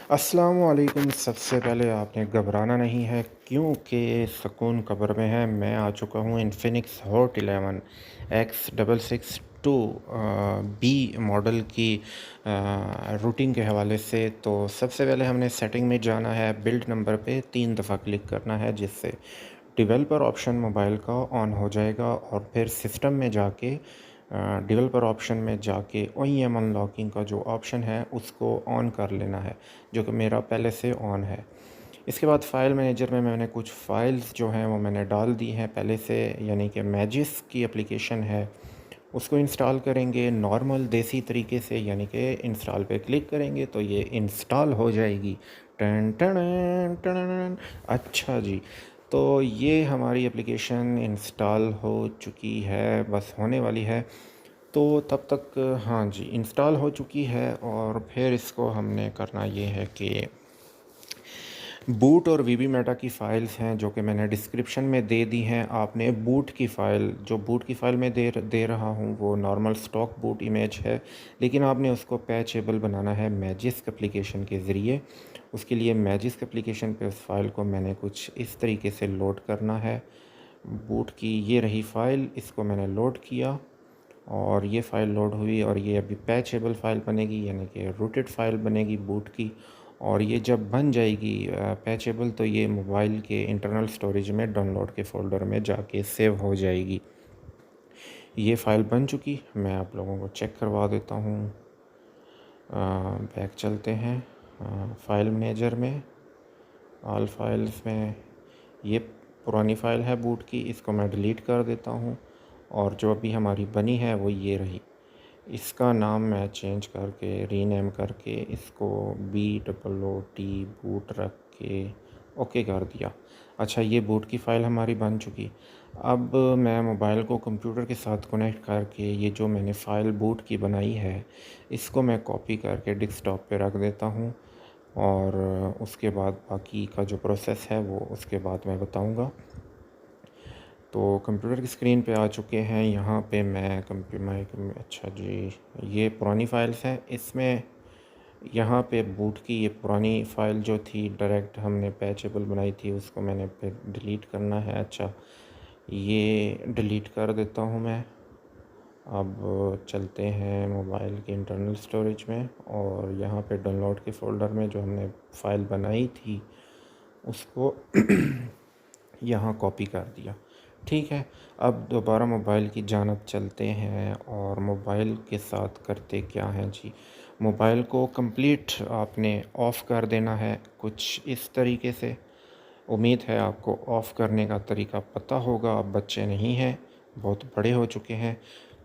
अस्सलामुअलैकुम। सबसे पहले आपने घबराना नहीं है क्योंकि सुकून कब्र में है। मैं आ चुका हूँ Infinix Hot 11 X662 B model की रूटिंग के हवाले से। तो सबसे पहले हमने सेटिंग में जाना है, बिल्ड नंबर पे 3 दफ़ा क्लिक करना है जिससे डेवलपर ऑप्शन मोबाइल का ऑन हो जाएगा। और फिर सिस्टम में जाके डेवलपर ऑप्शन में जाके OEM अनलॉकिंग का जो ऑप्शन है उसको ऑन कर लेना है, जो कि मेरा पहले से ऑन है। इसके बाद फ़ाइल मैनेजर में मैंने कुछ फ़ाइल्स जो हैं वो मैंने डाल दी हैं पहले से, यानी कि मैजिस की एप्लीकेशन है उसको इंस्टॉल करेंगे नॉर्मल देसी तरीके से, यानी कि इंस्टॉल पे क्लिक करेंगे तो ये इंस्टॉल हो जाएगी। टन टन टन। अच्छा जी, तो ये हमारी एप्लीकेशन इंस्टॉल हो चुकी है, बस होने वाली है। तो तब तक हाँ जी, इंस्टॉल हो चुकी है। और फिर इसको हमने करना ये है कि बूट और वीबी मेटा की फ़ाइल्स हैं जो कि मैंने डिस्क्रिप्शन में दे दी हैं। आपने बूट की फ़ाइल, जो बूट की फ़ाइल मैं दे रहा हूँ वो नॉर्मल स्टॉक बूट इमेज है, लेकिन आपने उसको पैचेबल बनाना है मैजिस्क एप्लीकेशन के ज़रिए। उसके लिए मैजिस्क एप्लीकेशन पे उस फ़ाइल को मैंने कुछ इस तरीके से लोड करना है। बूट की ये रही फ़ाइल, इसको मैंने लोड किया और ये फ़ाइल लोड हुई और ये अभी पैचेबल फ़ाइल बनेगी, यानी कि रूटेड फ़ाइल बनेगी बूट की। और ये जब बन जाएगी पैचेबल तो ये मोबाइल के इंटरनल स्टोरेज में डाउनलोड के फ़ोल्डर में जाके सेव हो जाएगी। ये फ़ाइल बन चुकी, मैं आप लोगों को चेक करवा देता हूँ। बैक चलते हैं फ़ाइल मैनेजर में, ऑल फाइल्स में। ये पुरानी फ़ाइल है बूट की, इसको मैं डिलीट कर देता हूँ। और जो अभी हमारी बनी है वो ये रही। इसका नाम मैं चेंज करके, रीनेम करके इसको BOOT बूट रख के ओके कर दिया। अच्छा, ये बूट की फ़ाइल हमारी बन चुकी। अब मैं मोबाइल को कंप्यूटर के साथ कनेक्ट करके ये जो मैंने फ़ाइल बूट की बनाई है इसको मैं कॉपी करके डेस्कटॉप पे रख देता हूँ। और उसके बाद बाकी का जो प्रोसेस है वो उसके बाद मैं बताऊँगा। तो कंप्यूटर की स्क्रीन पे आ चुके हैं। यहाँ पे मैं अच्छा जी, ये पुरानी फ़ाइल्स हैं। इसमें यहाँ पे बूट की ये पुरानी फ़ाइल जो थी डायरेक्ट हमने पैचेबल बनाई थी उसको मैंने फिर डिलीट करना है। अच्छा, ये डिलीट कर देता हूँ मैं। अब चलते हैं मोबाइल के इंटरनल स्टोरेज में और यहाँ पे डाउनलोड के फ़ोल्डर में जो हमने फ़ाइल बनाई थी उसको यहाँ कॉपी कर दिया। ठीक है, अब दोबारा मोबाइल की जानिब चलते हैं और मोबाइल के साथ करते क्या हैं जी। मोबाइल को कंप्लीट आपने ऑफ़ कर देना है कुछ इस तरीके से। उम्मीद है आपको ऑफ़ करने का तरीका पता होगा। आप बच्चे नहीं हैं, बहुत बड़े हो चुके हैं।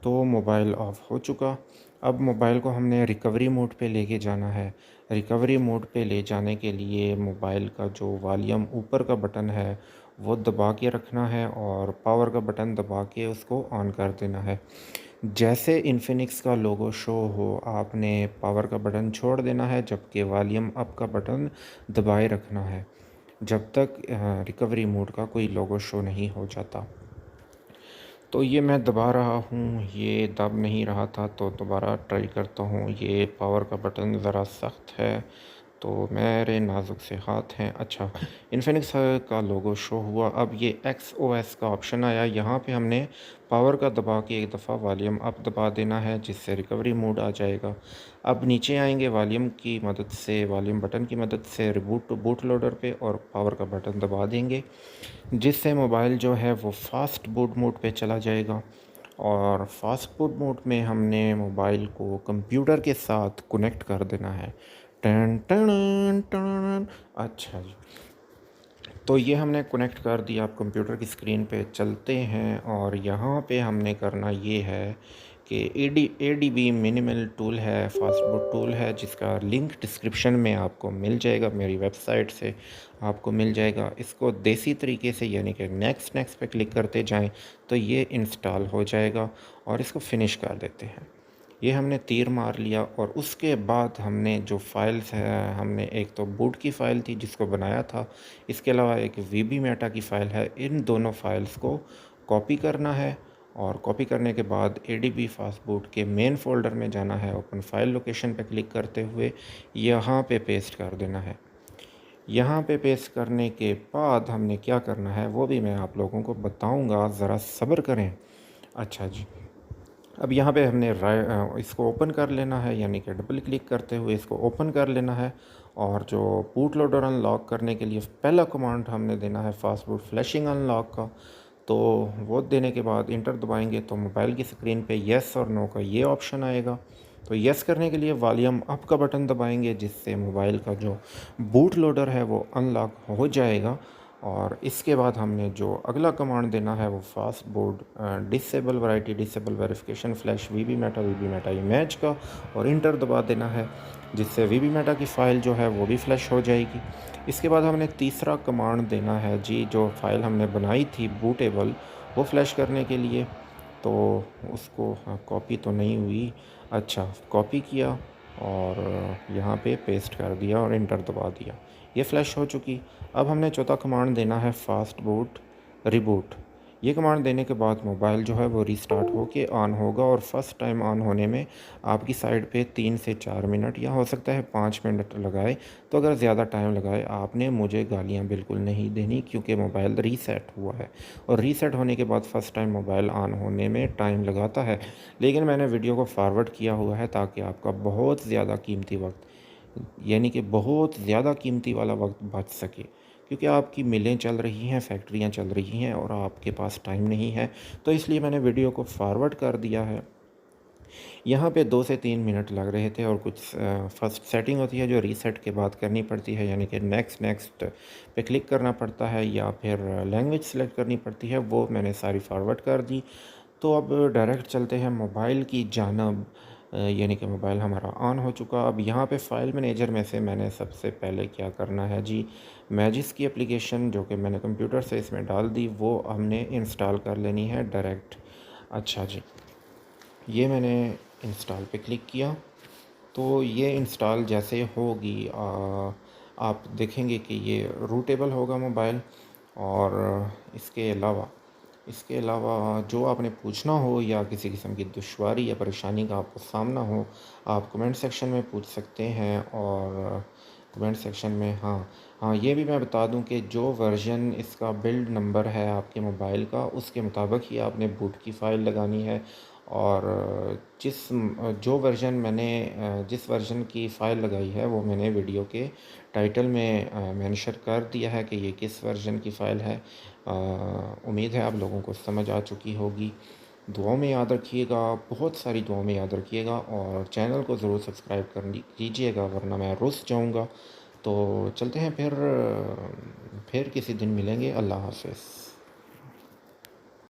तो मोबाइल ऑफ़ हो चुका। अब मोबाइल को हमने रिकवरी मोड पे लेके जाना है। रिकवरी मोड पे ले जाने के लिए मोबाइल का जो वॉल्यूम ऊपर का बटन है वो दबा के रखना है और पावर का बटन दबा के उसको ऑन कर देना है। जैसे इन्फिनिक्स का लोगो शो हो आपने पावर का बटन छोड़ देना है, जबकि वॉल्यूम अप का बटन दबाए रखना है जब तक रिकवरी मोड का कोई लोगो शो नहीं हो जाता। तो ये मैं दबा रहा हूँ, ये दब नहीं रहा था तो दोबारा ट्राई करता हूँ। ये पावर का बटन ज़रा सख्त है तो मेरे नाजुक से हाथ हैं। अच्छा, इन्फिनिक्स का लोगो शो हुआ। अब ये XOS का ऑप्शन आया, यहाँ पे हमने पावर का दबा के एक दफ़ा वॉल्यूम अप दबा देना है जिससे रिकवरी मोड आ जाएगा। अब नीचे आएंगे वॉल्यूम की मदद से, वॉल्यूम बटन की मदद से रिबूट टू बूट लोडर पे और पावर का बटन दबा देंगे जिससे मोबाइल जो है वो फास्ट बूट मोड पे चला जाएगा। और फास्ट बूट मोड में हमने मोबाइल को कंप्यूटर के साथ कनेक्ट कर देना है। टन टन टन। अच्छा जी, तो ये हमने कनेक्ट कर दिया। आप कंप्यूटर की स्क्रीन पे चलते हैं और यहाँ पे हमने करना ये है कि ADB मिनिमल टूल है, फास्ट बूट टूल है जिसका लिंक डिस्क्रिप्शन में आपको मिल जाएगा, मेरी वेबसाइट से आपको मिल जाएगा। इसको देसी तरीके से यानी कि नेक्स्ट नेक्स्ट पे क्लिक करते जाएं तो ये इंस्टॉल हो जाएगा। और इसको फिनिश कर देते हैं। ये हमने तीर मार लिया और उसके बाद हमने जो फ़ाइल्स है, हमने एक तो बूट की फ़ाइल थी जिसको बनाया था, इसके अलावा एक वीबी मेटा की फ़ाइल है। इन दोनों फ़ाइल्स को कॉपी करना है और कॉपी करने के बाद ADB फास्टबूट के मेन फ़ोल्डर में जाना है, ओपन फाइल लोकेशन पे क्लिक करते हुए यहाँ पे पेस्ट कर देना है। यहाँ पे पेस्ट करने के बाद हमने क्या करना है वो भी मैं आप लोगों को बताऊँगा, ज़रा सब्र करें। अच्छा जी, अब यहाँ पे हमने इसको ओपन कर लेना है, यानी कि डबल क्लिक करते हुए इसको ओपन कर लेना है। और जो बूट लोडर अनलॉक करने के लिए पहला कमांड हमने देना है फास्टबूट फ्लैशिंग अनलॉक का। तो वो देने के बाद इंटर दबाएंगे तो मोबाइल की स्क्रीन पे येस और नो का ये ऑप्शन आएगा। तो येस करने के लिए वॉल्यूम अप का बटन दबाएंगे, जिससे मोबाइल का जो बूट लोडर है वो अनलॉक हो जाएगा। और इसके बाद हमने जो अगला कमांड देना है वो fastboot disable verity disable verification flash vbmeta image का, और इंटर दबा देना है, जिससे वीबी मेटा की फ़ाइल जो है वो भी फ्लैश हो जाएगी। इसके बाद हमने तीसरा कमांड देना है जी, जो फ़ाइल हमने बनाई थी बूटेबल वो फ्लैश करने के लिए। तो उसको कॉपी तो नहीं हुई, अच्छा कॉपी किया और यहाँ पे पेस्ट कर दिया और इंटर दबा दिया, ये फ़्लैश हो चुकी। अब हमने चौथा कमांड देना है फास्टबूट रिबूट। ये कमांड देने के बाद मोबाइल जो है वो रीस्टार्ट होके ऑन होगा, और फर्स्ट टाइम ऑन होने में आपकी साइड पे 3 से 4 मिनट या हो सकता है 5 मिनट लगाए। तो अगर ज़्यादा टाइम लगाए आपने मुझे गालियाँ बिल्कुल नहीं देनी, क्योंकि मोबाइल रीसेट हुआ है और रीसेट होने के बाद फ़र्स्ट टाइम मोबाइल ऑन होने में टाइम लगाता है। लेकिन मैंने वीडियो को फॉरवर्ड किया हुआ है ताकि आपका बहुत ज़्यादा कीमती वक्त, यानी कि बहुत ज़्यादा कीमती वाला वक्त बच सके, क्योंकि आपकी मिलें चल रही हैं, फैक्ट्रियां चल रही हैं और आपके पास टाइम नहीं है। तो इसलिए मैंने वीडियो को फॉरवर्ड कर दिया है। यहाँ पे 2 से 3 मिनट लग रहे थे, और कुछ फर्स्ट सेटिंग होती है जो रीसेट के बाद करनी पड़ती है, यानी कि नेक्स्ट पे क्लिक करना पड़ता है या फिर लैंग्वेज सेलेक्ट करनी पड़ती है, वो मैंने सारी फॉरवर्ड कर दी। तो अब डायरेक्ट चलते हैं मोबाइल की जानब, यानी कि मोबाइल हमारा ऑन हो चुका। अब यहाँ पे फ़ाइल मैनेजर में से मैंने सबसे पहले क्या करना है जी, मैजिस की एप्लीकेशन जो कि मैंने कंप्यूटर से इसमें डाल दी, वो हमने इंस्टॉल कर लेनी है डायरेक्ट। अच्छा जी, ये मैंने इंस्टॉल पे क्लिक किया। तो ये इंस्टॉल जैसे होगी आप देखेंगे कि ये रूटेबल होगा मोबाइल। और इसके अलावा जो आपने पूछना हो या किसी किस्म की दुश्वारी या परेशानी का आपको सामना हो, आप कमेंट सेक्शन में पूछ सकते हैं। और कमेंट सेक्शन में हाँ ये भी मैं बता दूं कि जो वर्जन इसका बिल्ड नंबर है आपके मोबाइल का, उसके मुताबिक ही आपने बूट की फ़ाइल लगानी है। और जिस वर्जन की फ़ाइल लगाई है वो मैंने वीडियो के टाइटल में मेंशन कर दिया है कि ये किस वर्जन की फ़ाइल है। उम्मीद है आप लोगों को समझ आ चुकी होगी। दुआओं में याद रखिएगा, बहुत सारी दुआओं में याद रखिएगा, और चैनल को ज़रूर सब्सक्राइब कर कीजिएगा, वरना मैं रुस जाऊँगा। तो चलते हैं फिर किसी दिन मिलेंगे। अल्लाह हाफ़िज़।